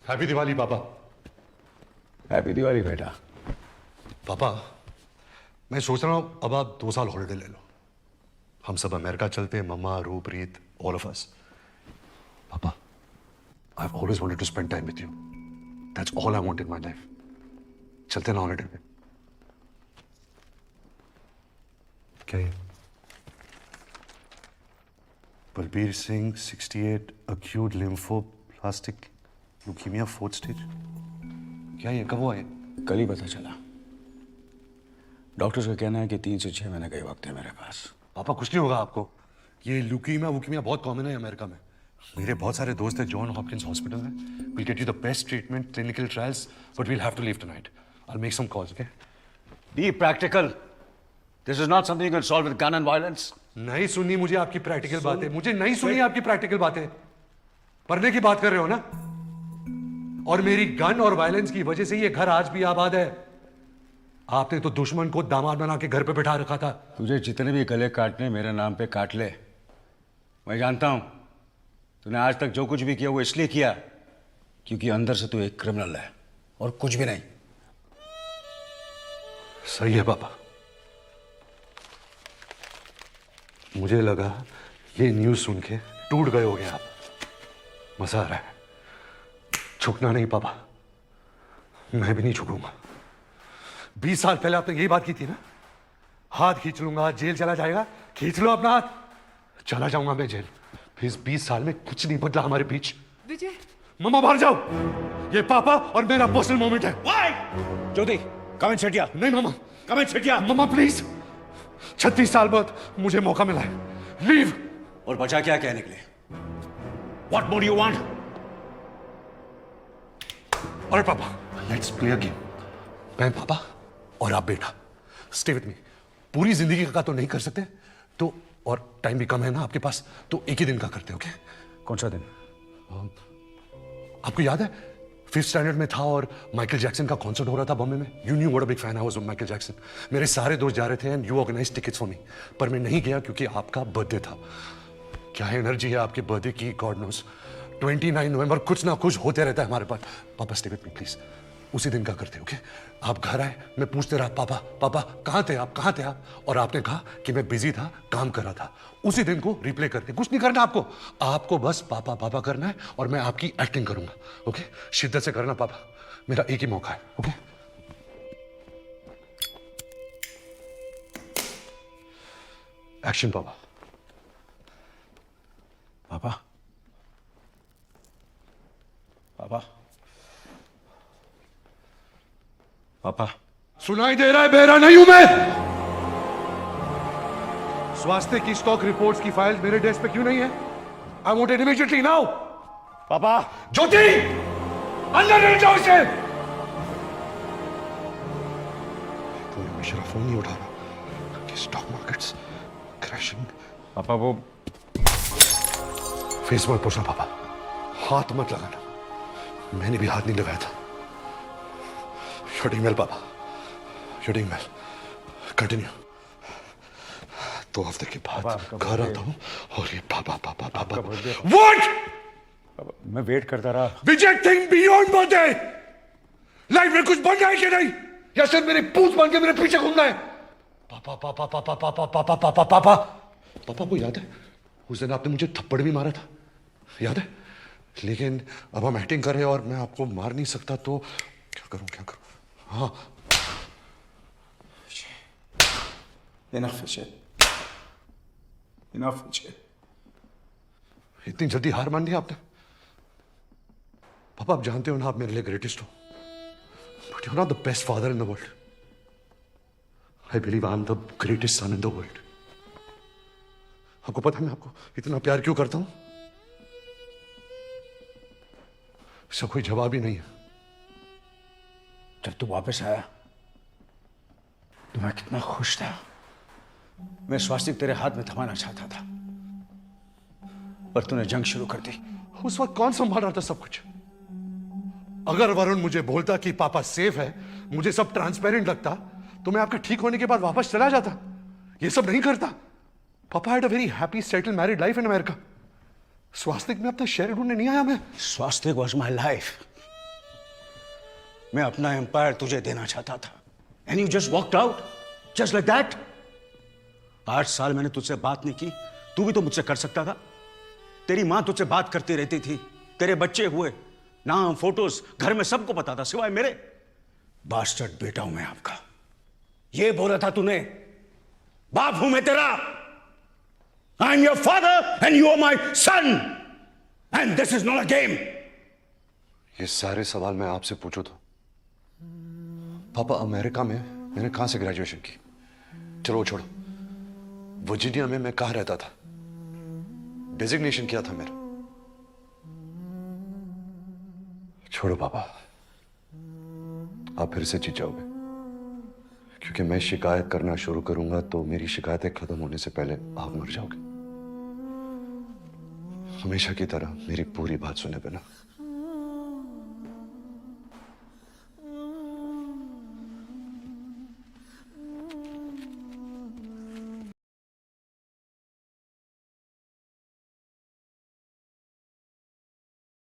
Happy Diwali पापा। Happy Diwali बेटा। पापा मैं सोच रहा हूँ अब आप 2 साल हॉलिडे ले लो, हम सब अमेरिका चलते हैं, मम्मा, रूप, रीत, ऑल ऑफ अस। पापा I have always wanted to spend time with you, that's all I want in my life. चलते हैं ना हॉलिडे पे। क्या ये? Balbir Singh 68 acute lymphoblastic leukemia 4th stage। क्या ये कब हुआ? ये कल ही पता चला। डॉक्टर्स का कहना है कि 3 से 6 महीने का ही वक्त है मेरे पास। पापा कुछ नहीं होगा आपको, ये ल्यूकीमिया बहुत कॉमन है अमेरिका में। मेरे बहुत सारे दोस्त हैं जॉन हॉपकिंस हॉस्पिटल में। Will get you the best treatment, clinical trials, but we'll have to leave tonight. I will make some calls, okay? Be practical. This is not something you can solve with gun and violence. नहीं सुनी मुझे आपकी practical बातें, मुझे नहीं सुनी आपकी practical बातें। पढ़ने की बात कर रहे हो ना? और मेरी गन और वायलेंस की वजह से ये घर आज भी आबाद है। आपने तो दुश्मन को दामाद बना के घर पे बिठा रखा था। तुझे जितने भी गले काटने मेरे नाम पे काट ले। मैं जानता हूं तूने आज तक जो कुछ भी किया वो इसलिए किया क्योंकि अंदर से तू एक क्रिमिनल है और कुछ भी नहीं। सही है पापा। मुझे लगा ये न्यूज़ सुन के टूट गए होगे आप। मजा आ रहा है। झुकना नहीं पापा, मैं भी नहीं झुकूंगा। 20 साल पहले आपने यही बात की थी ना, हाथ खींच लूंगा जेल चला जाएगा। खींच लो अपना हाथ, चला जाऊंगा मैं जेल। फिर इस 20 साल में कुछ नहीं बदला हमारे बीच। विजय, मम्मा बाहर जाओ, ये पापा और मेरा पर्सनल मोमेंट है। ज्योति कम इन सेटिया। नहीं मम्मा, कम इन सेटिया। मम्मा प्लीज, 36 साल बाद मुझे मौका मिला है। लीव। और बचा क्या कहने के लिए? What more you want? अरे पापा लेट्स प्ले अ गेम। मैं पापा और आप बेटा, स्टे विद मी। पूरी जिंदगी का तो नहीं कर सकते तो, और टाइम भी कम है ना आपके पास, तो एक ही दिन का करते हो क्या? कौन सा दिन? आपको याद है 5th स्टैंडर्ड में था और माइकल जैक्सन का कॉन्सर्ट हो रहा था बॉम्बे में। You knew what a big fan I was of Michael Jackson. मेरे सारे दोस्त जा रहे थे and you organise tickets for me, पर मैं नहीं गया क्योंकि आपका बर्थडे था। क्या एनर्जी है आपके बर्थडे की, गॉड नोस। 29 नवंबर कुछ ना कुछ होते रहता है हमारे पास। पापा स्टे विद मी प्लीज, उसी दिन का करते हो ओके? आप घर आए, मैं पूछते रहा पापा पापा कहाँ थे आप, कहाँ थे आप, और आपने कहा कि मैं बिजी था, काम कर रहा था। उसी दिन को रिप्ले करते, कुछ नहीं करना आपको, आपको बस पापा पापा करना है और मैं आपकी एक्टिंग करूंगा ओके? शिद्दत से करना पापा, मेरा एक ही मौका है ओके? एक्शन पापा। पापा पापा पापा सुनाई दे रहा है? बहरा नहीं हूं मैं। स्वास्थ्य की स्टॉक रिपोर्ट्स की फाइल मेरे डेस्क पे क्यों नहीं है? I want it immediately now. पापा ज्योति अंदर ले जाओ इसे। कोई मेरा फोन नहीं उठा रहा कि स्टॉक मार्केट्स क्रैशिंग। पापा वो फेस मत पोछना पापा, हाथ मत लगाना। मैंने भी हाथ नहीं लगाया था। शूटिंग वेल पापा, शूटिंग वेल। कंटिन्यू। 2 हफ्ते के बाद घर आता हूँ और ये पापा पापा पापा व्हाट? मैं वेट करता रहा। विजय थिंक बियॉन्ड बर्थडे। लाइफ में कुछ बनना है कि नहीं, या सिर्फ मेरी पूंछ बन के मेरे पीछे घूमना है? पापा पापा पापा पापा पापा पापा पापा पापा को याद है उस दिन आपने मुझे थप्पड़ भी मारा था, याद है? लेकिन अब हम एक्टिंग कर रहे हैं और मैं आपको मार नहीं सकता, तो क्या करूं क्या करूं? हाँ Enough Vijay. Enough Vijay. इतनी जल्दी हार मान लिया आपने? पापा आप जानते हो ना आप मेरे लिए ग्रेटेस्ट हो, but you are not the best father in the world. I believe I am the greatest son in the world. आपको पता है मैं आपको इतना प्यार क्यों करता हूं? इसका कोई जवाब ही नहीं है। जब तू वापस आया तो मैं कितना खुश था। मैं स्वास्तिक तेरे हाथ में थमाना चाहता था, पर तूने जंग शुरू कर दी। उस वक्त कौन संभाल रहा था सब कुछ? अगर वरुण मुझे बोलता कि पापा सेफ है, मुझे सब ट्रांसपेरेंट लगता, तो मैं आपके ठीक होने के बाद वापस चला जाता। ये सब नहीं करता। पापा had a very happy settle married life in America. Swastik में अपना शेयर ढूंढने नहीं आया मैं। स्वास्तिक वॉज माई लाइफ, मैं अपना एम्पायर तुझे देना चाहता था, and you just walked out just like that. 8 साल मैंने तुझसे बात नहीं की, तू भी तो मुझसे कर सकता था। तेरी मां तुझसे बात करती रहती थी, तेरे बच्चे हुए, नाम फोटोज घर में सबको पता था सिवाय मेरे। बास्टर्ड बेटा हूं मैं आपका, ये बोला था तूने। बाप हूं मैं तेरा। I am your father and you are my son, and this is not a game. ये सारे सवाल मैं आपसे पूछूं तो पापा, अमेरिका में मैंने कहां से ग्रेजुएशन की? चलो छोड़ो, वर्जीनिया में मैं कहां रहता था? डेजिग्नेशन क्या था मेरा? छोड़ो पापा, आप फिर से जीत जाओगे, क्योंकि मैं शिकायत करना शुरू करूंगा तो मेरी शिकायतें खत्म होने से पहले आप मर जाओगे। हमेशा की तरह मेरी पूरी बात सुने बिना